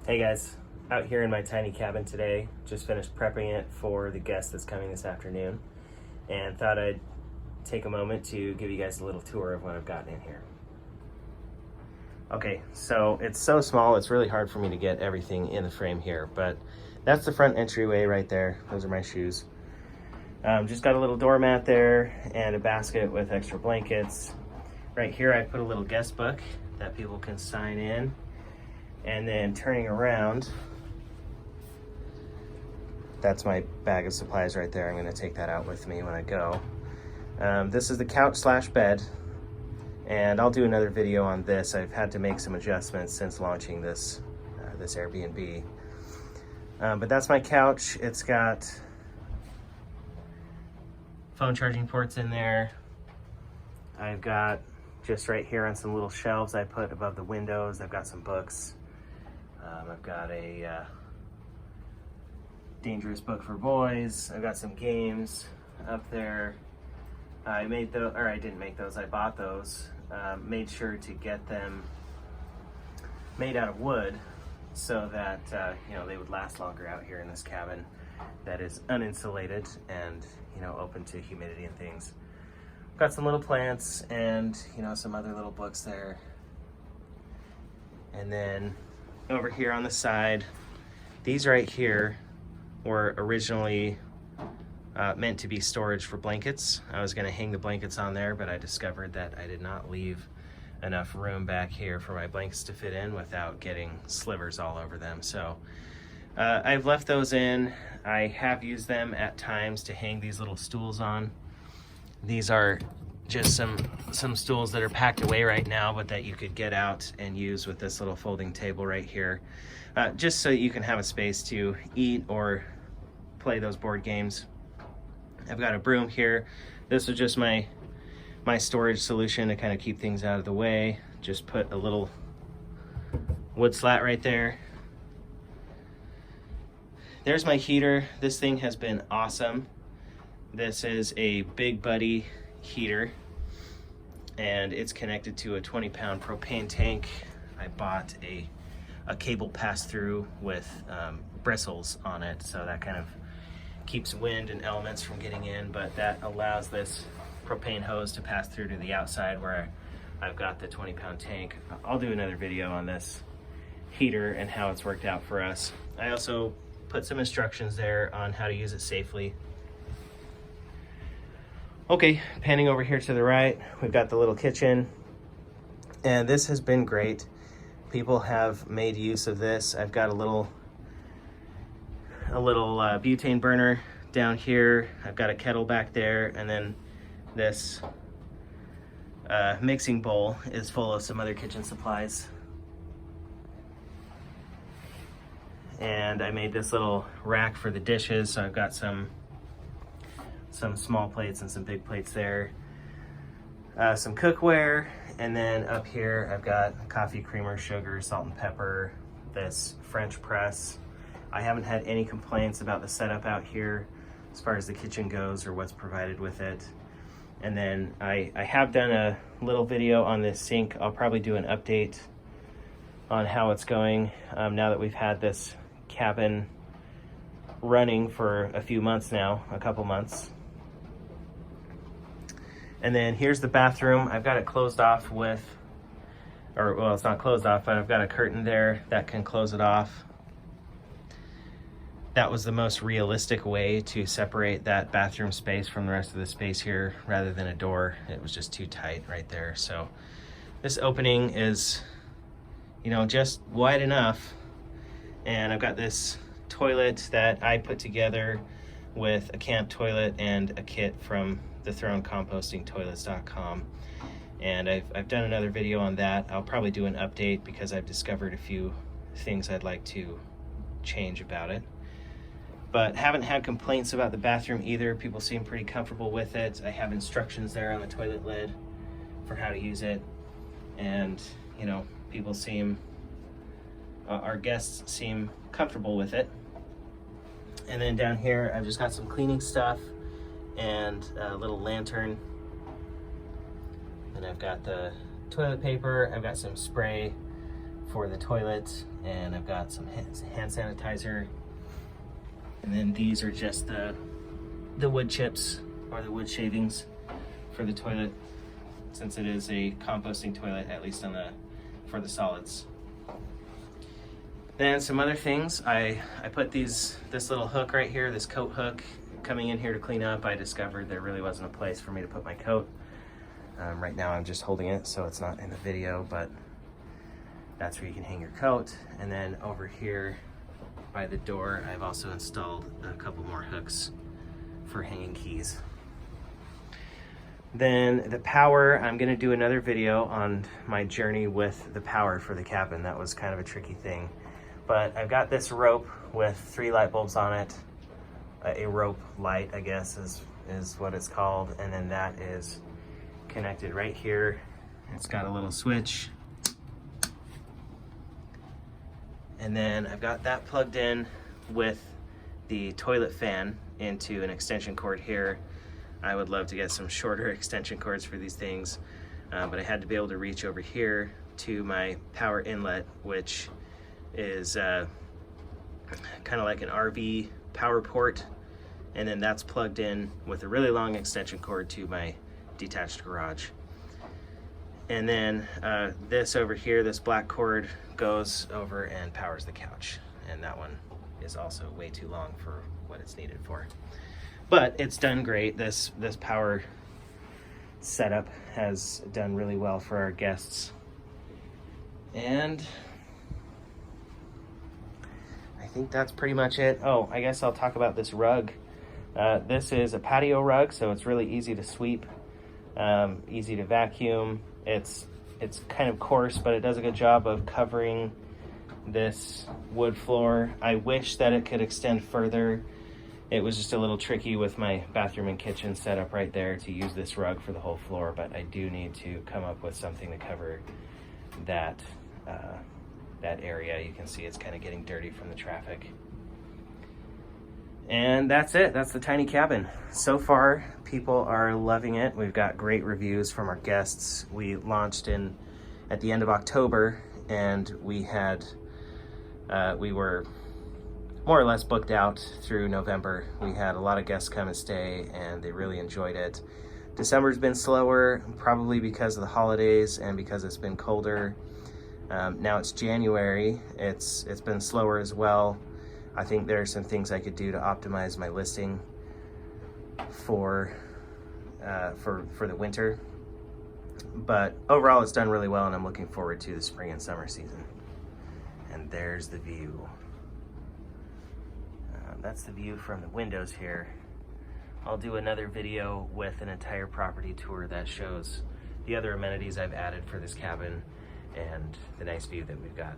Hey guys, out here in my tiny cabin today, just finished prepping it for the guest that's coming this afternoon, and thought I'd take a moment to give you guys a little tour of what I've gotten in here. Okay, so it's so small, it's really hard for me to get everything in the frame here, but that's the front entryway right there. Those are my shoes. Just got a little doormat there and a basket with extra blankets. Right here I put a little guest book that people can sign in. And then turning around, that's my bag of supplies right there. I'm gonna take that out with me when I go. This is the couch slash bed, and I'll do another video on this. I've had to make some adjustments since launching this Airbnb. But that's my couch. It's got phone charging ports in there. I've got just right here on some little shelves I put above the windows, I've got some books. I've got a dangerous book for boys. I've got some games up there. I didn't make those, I bought those. Made sure to get them made out of wood so that they would last longer out here in this cabin that is uninsulated and open to humidity and things. Got some little plants and some other little books there. And then over here on the side, these right here were originally meant to be storage for blankets. I was gonna hang the blankets on there, but I discovered that I did not leave enough room back here for my blankets to fit in without getting slivers all over them. So I've left those in. I have used them at times to hang these little stools on. These are just some stools that are packed away right now, but that you could get out and use with this little folding table right here, just so you can have a space to eat or play those board games. I've got a broom here. This was just my storage solution to kind of keep things out of the way. Just put a little wood slat right there. There's my heater. This thing has been awesome. This is a Big Buddy heater, and it's connected to a 20-pound propane tank. I bought a cable pass-through with bristles on it, so that kind of keeps wind and elements from getting in, but that allows this propane hose to pass through to the outside where I've got the 20-pound tank. I'll do another video on this heater and how it's worked out for us. I also put some instructions there on how to use it safely. Okay, panning over here to the right, we've got the little kitchen, and this has been great. People have made use of this. I've got a little butane burner down here. I've got a kettle back there, and then this mixing bowl is full of some other kitchen supplies. And I made this little rack for the dishes, so I've got some small plates and some big plates there. Some cookware, and then up here I've got coffee creamer, sugar, salt and pepper, this French press. I haven't had any complaints about the setup out here as far as the kitchen goes or what's provided with it. And then I have done a little video on this sink. I'll probably do an update on how it's going now that we've had this cabin running for a few months now, a couple months. And then here's the bathroom. I've got it closed off with, well, it's not closed off, but I've got a curtain there that can close it off. That was the most realistic way to separate that bathroom space from the rest of the space here rather than a door. It was just too tight right there. So this opening is, just wide enough. And I've got this toilet that I put together with a camp toilet and a kit from thethrone-composting-toilets.com, and I've done another video on that. I'll probably do an update because I've discovered a few things I'd like to change about it, but haven't had complaints about the bathroom either. People seem pretty comfortable with it. I have instructions there on the toilet lid for how to use it, and people seem, our guests seem comfortable with it. And then down here I've just got some cleaning stuff and a little lantern. And I've got the toilet paper. I've got some spray for the toilet. and I've got some hand sanitizer. And then these are just the wood chips or the wood shavings for the toilet, since it is a composting toilet, at least for the solids. Then some other things, I put this little hook right here, this coat hook. Coming in here to clean up, I discovered there really wasn't a place for me to put my coat. Right now I'm just holding it, so it's not in the video, but that's where you can hang your coat. And then over here by the door, I've also installed a couple more hooks for hanging keys. Then the power, I'm gonna do another video on my journey with the power for the cabin. That was kind of a tricky thing. But I've got this rope with 3 light bulbs on it. A rope light, I guess, is what it's called. And then that is connected right here. It's got a little switch. And then I've got that plugged in with the toilet fan into an extension cord here. I would love to get some shorter extension cords for these things, but I had to be able to reach over here to my power inlet, which is kind of like an RV power port, and then that's plugged in with a really long extension cord to my detached garage. And then this over here, this black cord, goes over and powers the couch, and that one is also way too long for what it's needed for. But it's done great. This power setup has done really well for our guests. And I think that's pretty much it. Oh, I guess I'll talk about this rug. This is a patio rug, so it's really easy to sweep, easy to vacuum. It's kind of coarse, but it does a good job of covering this wood floor. I wish that it could extend further. It was just a little tricky with my bathroom and kitchen set up right there to use this rug for the whole floor, but I do need to come up with something to cover that area. You can see it's kind of getting dirty from the traffic. And that's it. That's the tiny cabin. So far, people are loving it. We've got great reviews from our guests. We launched at the end of October, and we were more or less booked out through November. We had a lot of guests come and stay, and they really enjoyed it. December's been slower, probably because of the holidays and because it's been colder. Now it's January. It's been slower as well. I think there are some things I could do to optimize my listing for the winter. But overall, it's done really well, and I'm looking forward to the spring and summer season. And there's the view. That's the view from the windows here. I'll do another video with an entire property tour that shows the other amenities I've added for this cabin and the nice view that we've got.